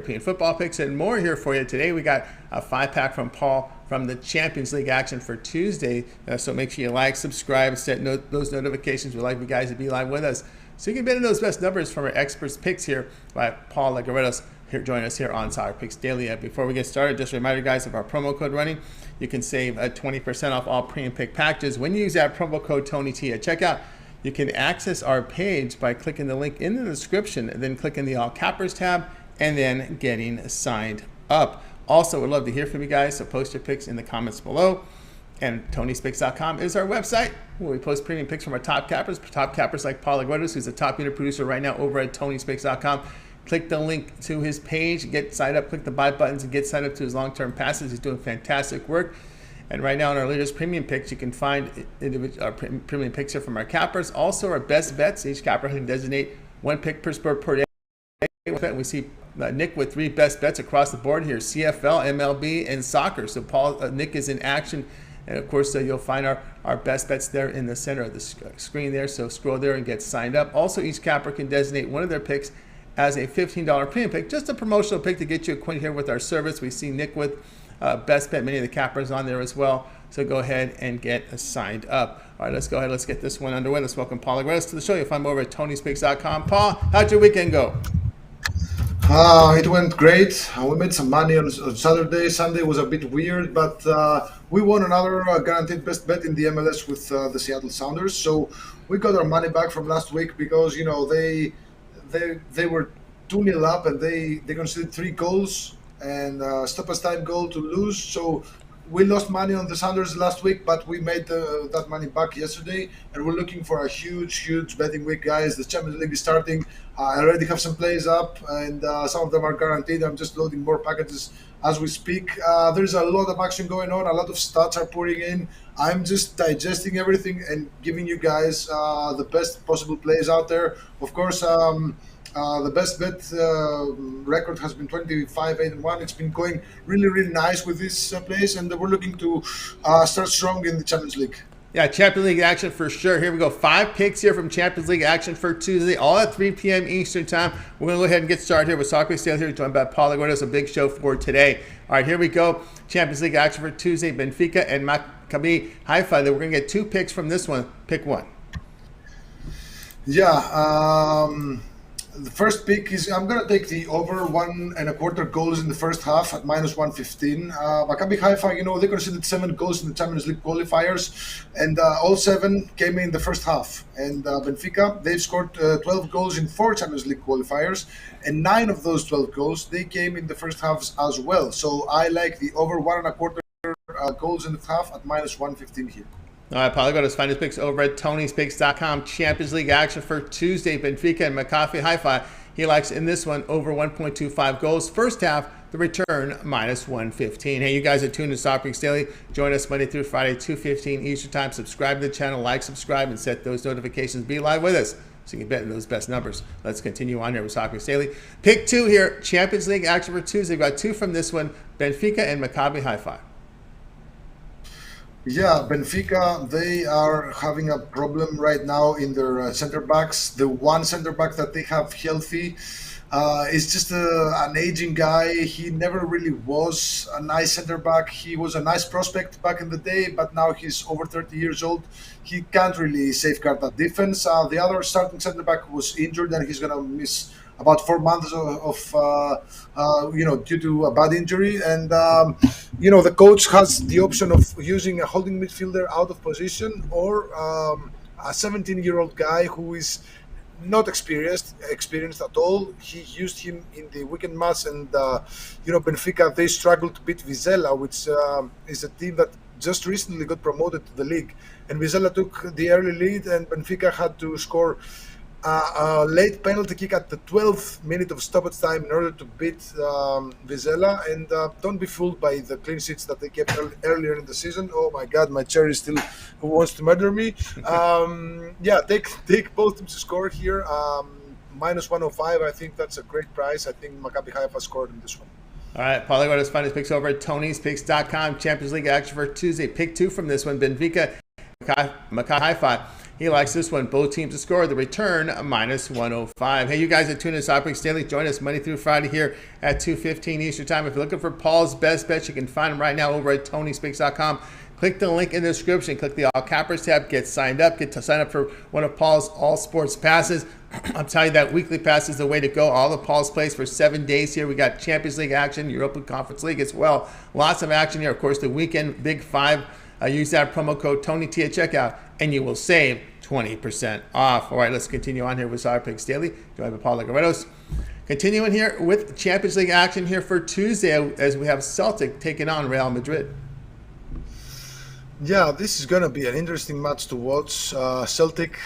European football picks and more here for you. Today we got a 5-pack from Paul from the Champions League action for Tuesday. So make sure you like, subscribe, set those notifications. We'd like you guys to be live with us so you can bet in those best numbers from our experts picks here by Paul Legaretos here join us here on Soccer Picks Daily. Before we get started, just a reminder, guys, of our promo code running. You can save 20% off all premium pick packages when you use that promo code TonyT at checkout. You can access our page by clicking the link in the description and then clicking the All Cappers tab and then getting signed up. Also, we'd love to hear from you guys, so post your picks in the comments below. And TonySpicks.com is our website where we post premium picks from our top cappers like Paul Legaretos, who's a top unit producer right now over at TonySpicks.com. Click the link to his page, get signed up, click the buy buttons, and get signed up to his long-term passes. He's doing fantastic work. And right now in our latest premium picks, you can find our premium picks here from our cappers. Also, our best bets. Each capper can designate one pick per sport per day. We see Nick with 3 best bets across the board here: CFL, MLB, and soccer. So Nick is in action, and of course you'll find our best bets there in the center of the screen there. So scroll there and get signed up. Also, each capper can designate one of their picks as a $15 premium pick, just a promotional pick to get you acquainted here with our service. We see Nick with best bet, many of the cappers on there as well. So go ahead and get signed up. All right, let's go ahead. Let's get this one underway. Let's welcome Paul Legaretos to the show. You'll find him over at TonySpicks.com. Paul, how'd your weekend go? It went great. We made some money on Saturday. Sunday was a bit weird, but we won another guaranteed best bet in the MLS with the Seattle Sounders. So we got our money back from last week because they were 2-0 up and they conceded 3 goals and stoppage time goal to lose. So we lost money on the Sounders last week, but we made that money back yesterday, and we're looking for a huge betting week, guys. The Champions League is starting. I already have some plays up, and some of them are guaranteed. I'm just loading more packages as we speak. There's a lot of action going on. A lot of stats are pouring in. I'm just digesting everything and giving you guys the best possible plays out there. Of course, the best bet record has been 25-8-1. It's been going really nice with this place, and we're looking to start strong in the Champions League. Yeah, Champions League action for sure. Here we go. 5 picks here from Champions League action for Tuesday, all at 3 p.m. Eastern time. We're going to go ahead and get started here with Soccer Picks Daily here, joined by Paul Legaretos. A big show for today. All right, here we go. Champions League action for Tuesday, Benfica and Maccabi Haifa. We're going to get 2 picks from this one. Pick one. Yeah, the first pick is I'm going to take the over 1.25 goals in the first half at -115. Maccabi Haifa, they conceded 7 goals in the Champions League qualifiers, and all 7 came in the first half. And Benfica, they've scored 12 goals in 4 Champions League qualifiers, and 9 of those 12 goals, they came in the first half as well. So I like the over 1.25 goals in the half at -115 here. All right, Paul, go to find his picks over at TonySpicks.com. Champions League action for Tuesday, Benfica and Maccabi Haifa. He likes in this one over 1.25 goals. First half, the return -115. Hey, you guys are tuned to Soccer Picks Daily. Join us Monday through Friday, 2:15 Eastern Time. Subscribe to the channel, like, subscribe, and set those notifications. Be live with us so you can bet in those best numbers. Let's continue on here with Soccer Picks Daily. Pick 2 here, Champions League action for Tuesday. We've got 2 from this one, Benfica and Maccabi Haifa. Yeah, Benfica, they are having a problem right now in their center backs. The one center back that they have healthy is just an aging guy. He never really was a nice center back. He was a nice prospect back in the day, but now he's over 30 years old. He can't really safeguard that defense. The other starting center back was injured, and he's going to miss about 4 months due to a bad injury. And, the coach has the option of using a holding midfielder out of position or a 17-year-old guy who is not experienced at all. He used him in the weekend match, and, Benfica, they struggled to beat Vizela, which is a team that just recently got promoted to the league. And Vizela took the early lead, and Benfica had to score a late penalty kick at the 12th minute of stoppage time in order to beat Vizela. And don't be fooled by the clean sheets that they kept earlier in the season. Oh my God, my chair is still who wants to murder me. Take both teams to score here. -105, I think that's a great price. I think Maccabi Haifa scored in this one. All right, Paul Legaretos, find his picks over at TonySpicks.com. Champions League action for Tuesday. Pick 2 from this one, Benfica, Maccabi Haifa. He likes this one. Both teams to score. The return, -105. Hey, you guys that tune in to Soccer Picks Daily, join us Monday through Friday here at 2:15 Eastern Time. If you're looking for Paul's best bets, you can find them right now over at TonySpeaks.com. Click the link in the description. Click the All Cappers tab. Get signed up. Get to sign up for one of Paul's All Sports passes. I'm telling you that weekly pass is the way to go. All of Paul's plays for 7 days here. We got Champions League action, Europa Conference League as well. Lots of action here. Of course, the weekend Big Five. Use that promo code TonyT at checkout, and you will save 20% off. All right, let's continue on here with Soccer Picks Daily. Joined by Paul Legaretos. Continuing here with Champions League action here for Tuesday as we have Celtic taking on Real Madrid. Yeah, this is going to be an interesting match to watch. Celtic,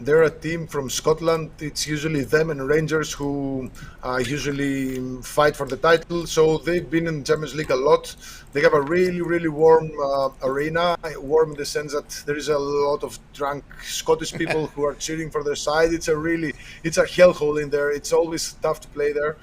they're a team from Scotland. It's usually them and Rangers who usually fight for the title. So they've been in the Champions League a lot. They have a really, really warm arena. Warm in the sense that there is a lot of drunk Scottish people who are cheering for their side. It's a hellhole in there. It's always tough to play there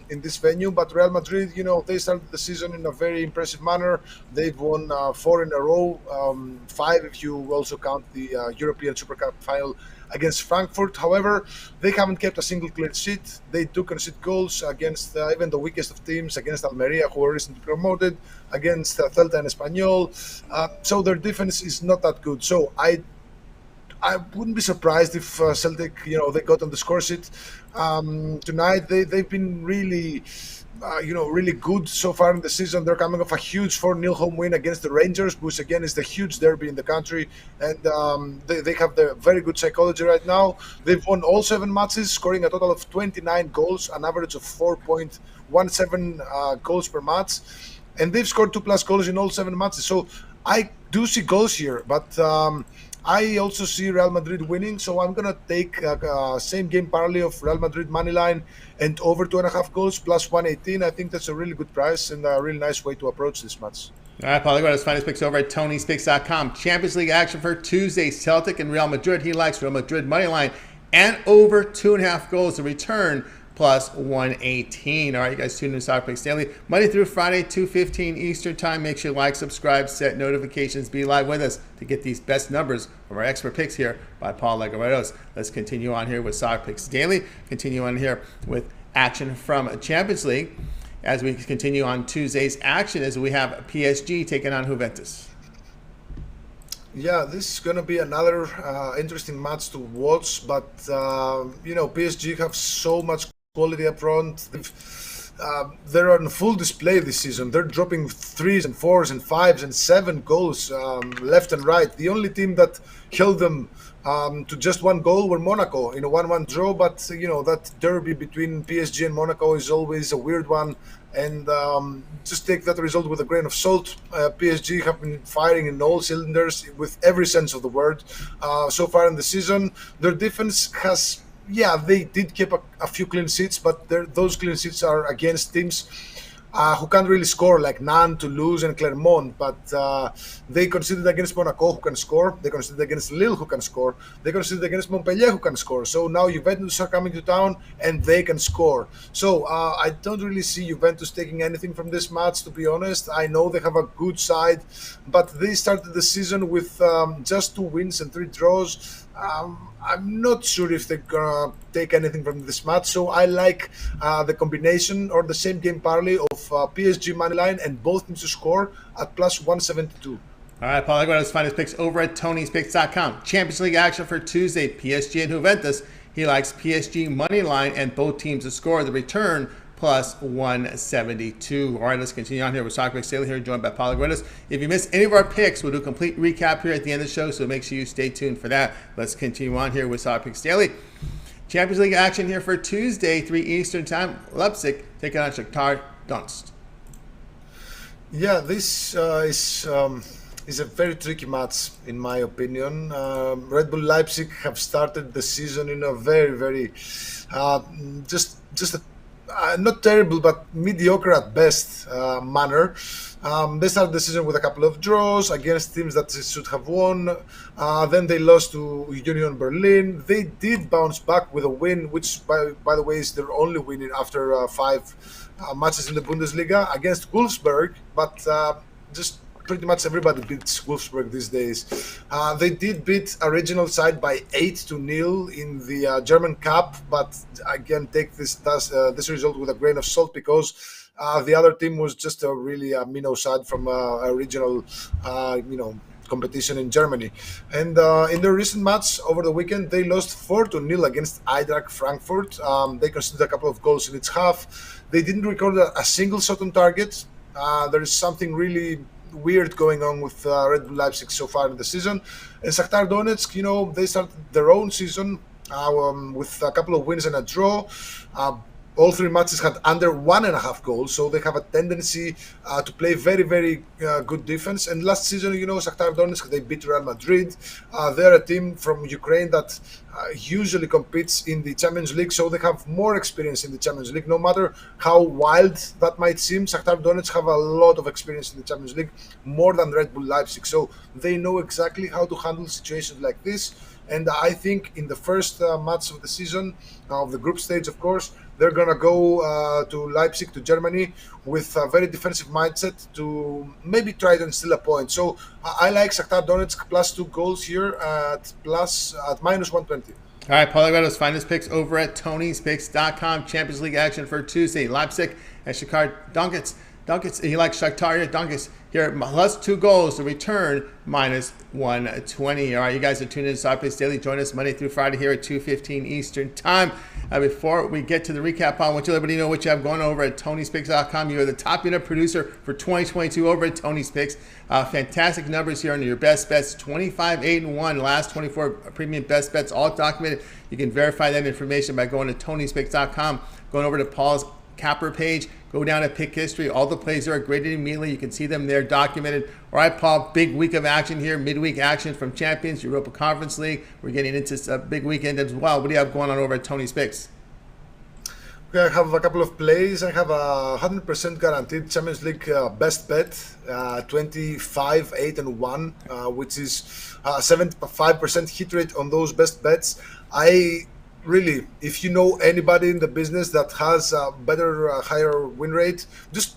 in this venue. But Real Madrid, they started the season in a very impressive manner. They've won 4 in a row, 5 if you also count the European Super Cup final against Frankfurt. However, they haven't kept a single clean sheet. They do concede goals against even the weakest of teams, against Almeria, who were recently promoted, against Celta and Espanyol. So their defense is not that good. So I wouldn't be surprised if Celtic, they got on the score sheet tonight. They've been really really good so far in the season. They're coming off a huge 4-0 home win against the Rangers, which again is the huge derby in the country. And they have the very good psychology right now. They've won all 7 matches, scoring a total of 29 goals, an average of 4.17 goals per match. And they've scored 2+ goals in all 7 matches. So I do see goals here, but I also see Real Madrid winning, so I'm going to take same game parlay of Real Madrid money line and over 2.5 goals plus 118. I think that's a really good price and a really nice way to approach this match. All right, Paul, let's find his picks over at TonySpeaks.com. Champions League action for Tuesday, Celtic and Real Madrid. He likes Real Madrid money line and over 2.5 goals to return plus 118. All right, you guys tune in to Soccer Picks Daily Monday through Friday, 2:15 Eastern Time. Make sure you like, subscribe, set notifications, be live with us to get these best numbers from our expert picks here by Paul Legaretos. Let's continue on here with Soccer Picks Daily. Continue on here with action from Champions League as we continue on Tuesday's action as we have PSG taking on Juventus. Yeah, this is going to be another interesting match to watch, but PSG have so much quality up front. They're on full display this season. They're dropping 3s and 4s and 5s and 7 goals left and right. The only team that held them to just 1 goal were Monaco in a 1-1 draw. But that derby between PSG and Monaco is always a weird one. And just take that result with a grain of salt. PSG have been firing in all cylinders with every sense of the word so far in the season. Their defense has. Yeah, they did keep a few clean sheets, but those clean sheets are against teams who can't really score, like Nantes, Toulouse, and Clermont. But they conceded against Monaco, who can score. They conceded against Lille, who can score. They conceded against Montpellier, who can score. So now Juventus are coming to town, and they can score. So I don't really see Juventus taking anything from this match, to be honest. I know they have a good side, but they started the season with just 2 wins and 3 draws. I'm not sure if they're gonna take anything from this match, so I like the combination or the same game parlay of PSG money line and both teams to score at plus 172. All right, Paul, let's find his picks over at TonySpeaks.com. Champions League action for Tuesday, PSG and Juventus. He likes PSG money line and both teams to score. The return plus 172. All right, let's continue on here with Soccer Picks Daily here, joined by Paul Legaretos. If you missed any of our picks, we'll do a complete recap here at the end of the show, so make sure you stay tuned for that. Let's continue on here with Soccer Picks Daily. Champions League action here for Tuesday, 3 Eastern Time. Leipzig taking on Shakhtar Donetsk. Yeah, this is a very tricky match, in my opinion. Red Bull Leipzig have started the season in a very, very just a not terrible, but mediocre at best manner. They started the season with a couple of draws against teams that they should have won. Then they lost to Union Berlin. They did bounce back with a win, which, by the way, is their only win after 5 matches in the Bundesliga against Wolfsburg. But just pretty much everybody beats Wolfsburg these days. They did beat a regional side by 8-0 in the German Cup, but again, take this result with a grain of salt because the other team was just a really minnow side from a regional, competition in Germany. And in their recent match over the weekend, they lost 4-0 against Eintracht Frankfurt. They conceded a couple of goals in its half. They didn't record a single shot on target. There is something really weird going on with Red Bull Leipzig so far in the season. And Shakhtar Donetsk, they started their own season with a couple of wins and a draw. All three matches had under 1.5 goals, so they have a tendency to play very, very good defense. And last season, Shakhtar Donetsk, they beat Real Madrid. They're a team from Ukraine that usually competes in the Champions League, so they have more experience in the Champions League. No matter how wild that might seem, Shakhtar Donetsk have a lot of experience in the Champions League, more than Red Bull Leipzig. So they know exactly how to handle situations like this. And I think in the first match of the season, of the group stage, of course, they're going to go to Leipzig, to Germany, with a very defensive mindset to maybe try and steal a point. So I like Shakhtar Donetsk plus 2 goals here at minus 120. All right, Paul Aguero's finest picks over at Tony'sPicks.com. Champions League action for Tuesday. Leipzig and Shakhtar Donetsk. He likes Shakhtar Donetsk here, plus 2 goals. The return, minus 120. All right, you guys are tuned in to SockPicks Daily. Join us Monday through Friday here at 2:15 Eastern Time. Before we get to the recap, I want you to let everybody know what you have going over at Tony'sPicks.com. You are the top unit producer for 2022 over at Tony's Picks. Fantastic numbers here on your best bets. 25-8-1. Last 24 premium best bets, all documented. You can verify that information by going to Tony'sPicks.com, going over to Paul's Capper page, go down to pick history. All the plays are graded immediately. You can see them there documented. All right, Paul, big week of action here, midweek action from Champions, Europa Conference League. We're getting into a big weekend as well. What do you have going on over at Tony's Picks? Okay, I have a couple of plays. I have a 100% guaranteed Champions League best bet, 25-8-1, which is 75% hit rate on those best bets. Really, if you know anybody in the business that has a better, higher win rate, just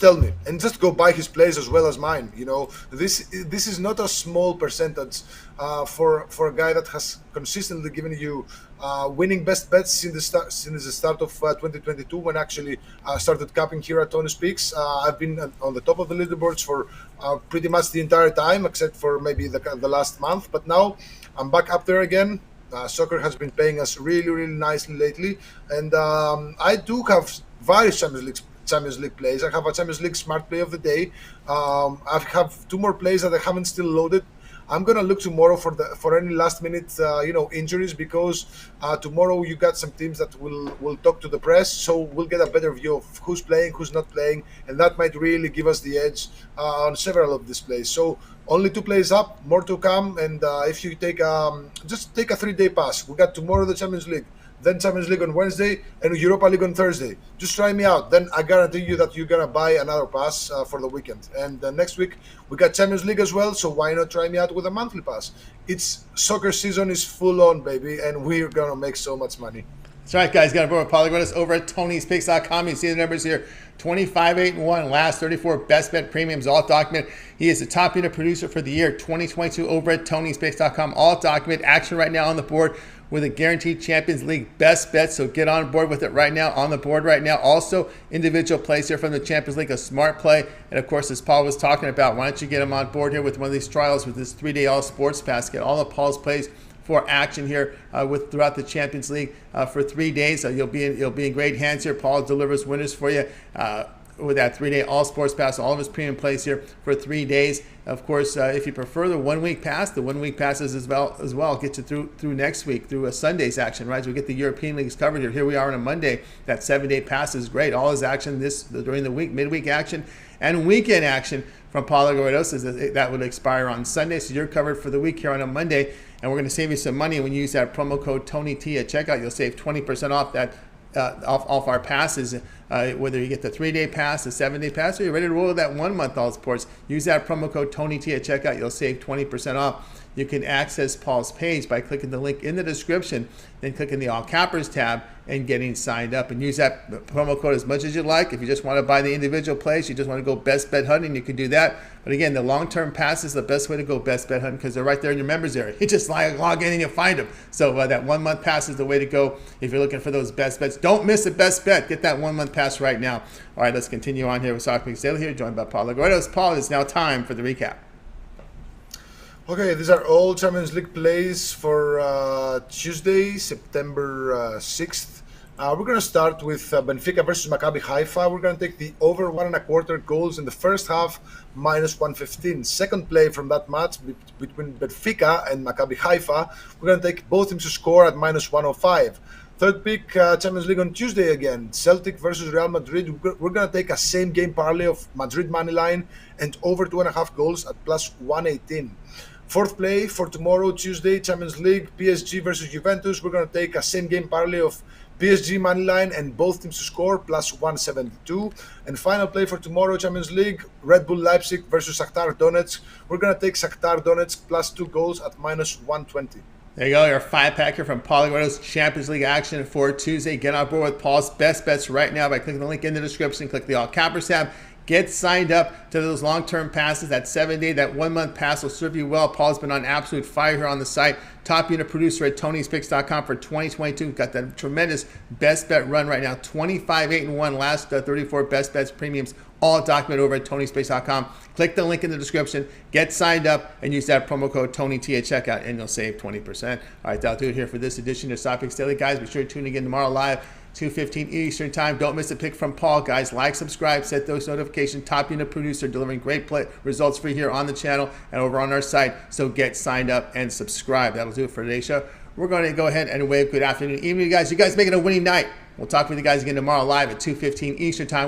tell me and just go buy his plays as well as mine. This is not a small percentage for a guy that has consistently given you winning best bets since the start of 2022, when actually started capping here at Tony's Picks. I've been on the top of the leaderboards for pretty much the entire time, except for maybe the last month. But now I'm back up there again. Soccer has been paying us really, really nicely lately, and I do have various Champions League plays. I have a Champions League smart play of the day. I have 2 more plays that I haven't still loaded. I'm gonna look tomorrow for any last minute injuries, because tomorrow you got some teams that will talk to the press, so we'll get a better view of who's playing, who's not playing, and that might really give us the edge on several of these plays. So only 2 plays up, more to come, and if you take just take a 3-day pass. We got tomorrow the Champions League, then Champions League on Wednesday, and Europa League on Thursday. Just try me out. Then I guarantee you that you're going to buy another pass for the weekend. And next week, we got Champions League as well, so why not try me out with a monthly pass? Soccer season is full on, baby, and we're going to make so much money. That's right, guys. Got a board with us over at Tony'sPicks.com. You see the numbers here. 25-8-1. Last 34 best bet premiums, all documented. He is the top unit producer for the year 2022 over at Tony'sPicks.com. All documented. Action right now on the board with a guaranteed Champions League best bet. So get on board with it right now, on the board right now. Also, individual plays here from the Champions League, a smart play. And of course, as Paul was talking about, why don't you get him on board here with one of these trials with this 3-day all sports pass? Get all of Paul's plays for action here throughout the Champions League for 3 days. You'll be in great hands here. Paul delivers winners for you with that 3-day all sports pass, all of his premium plays here for 3 days. Of course, if you prefer the 1 week pass, the 1 week passes as well get you through next week through a Sunday's action, right? So we get the European leagues covered here. Here we are on a Monday. That 7-day pass is great. All his action during the week, midweek action, and weekend action from Paulo Guerrero says that would expire on Sunday. So you're covered for the week here on a Monday, and we're going to save you some money when you use that promo code TonyT at checkout. You'll save 20% off that. Off our passes whether you get the 3-day pass, the 7-day pass, or you're ready to roll with that 1 month all sports, use that promo code TonyT at checkout. You'll save 20% off. You can access Paul's page by clicking the link in the description, then clicking the All Cappers tab and getting signed up. And use that promo code as much as you like. If you just want to buy the individual plays, you just want to go best bet hunting, you can do that. But again, the long-term pass is the best way to go best bet hunting because they're right there in your members area. You just log in and you find them. So that 1 month pass is the way to go if you're looking for those best bets. Don't miss a best bet. Get that 1 month pass right now. All right, let's continue on here with Soccer Mix Daily here, joined by Paul Laguardos. Paul, it's now time for the recap. Okay, these are all Champions League plays for Tuesday, September 6th. We're going to start with Benfica versus Maccabi Haifa. We're going to take the over 1.25 goals in the first half, minus 115. Second play from that match between Benfica and Maccabi Haifa. We're going to take both teams to score at minus 105. Third pick, Champions League on Tuesday again. Celtic versus Real Madrid. We're going to take a same game parlay of Madrid money line and over 2.5 goals at plus 118. Fourth play for tomorrow, Tuesday, Champions League, PSG versus Juventus. We're going to take a same game parlay of PSG money line and both teams to score plus 172. And final play for tomorrow, Champions League, Red Bull Leipzig versus Shakhtar Donetsk. We're going to take Shakhtar Donetsk plus 2 goals at minus 120. There you go, your 5-packer from Paul Laguardos Champions League action for Tuesday. Get on board with Paul's best bets right now by clicking the link in the description. Click the All Cappers tab. Get signed up to those long-term passes. That 7-day, that 1 month pass will serve you well. Paul's been on absolute fire here on the site. Top unit producer at Tony'sPicks.com for 2022. We've got that tremendous best bet run right now. 25-8-1 last 34 best bets premiums, all documented over at Tony'sPicks.com. Click the link in the description. Get signed up and use that promo code TonyT at checkout, and you'll save 20%. All right, that'll do it here for this edition of Soccer Mix Daily. Guys, be sure to tune in again tomorrow live. 2:15 Eastern Time. Don't miss a pick from Paul, guys. Like, subscribe, set those notifications. Top unit producer delivering great results for you here on the channel and over on our site. So get signed up and subscribe. That'll do it for today's show. We're going to go ahead and wave good afternoon, evening, guys. You guys make it a winning night. We'll talk with you guys again tomorrow live at 2:15 Eastern Time.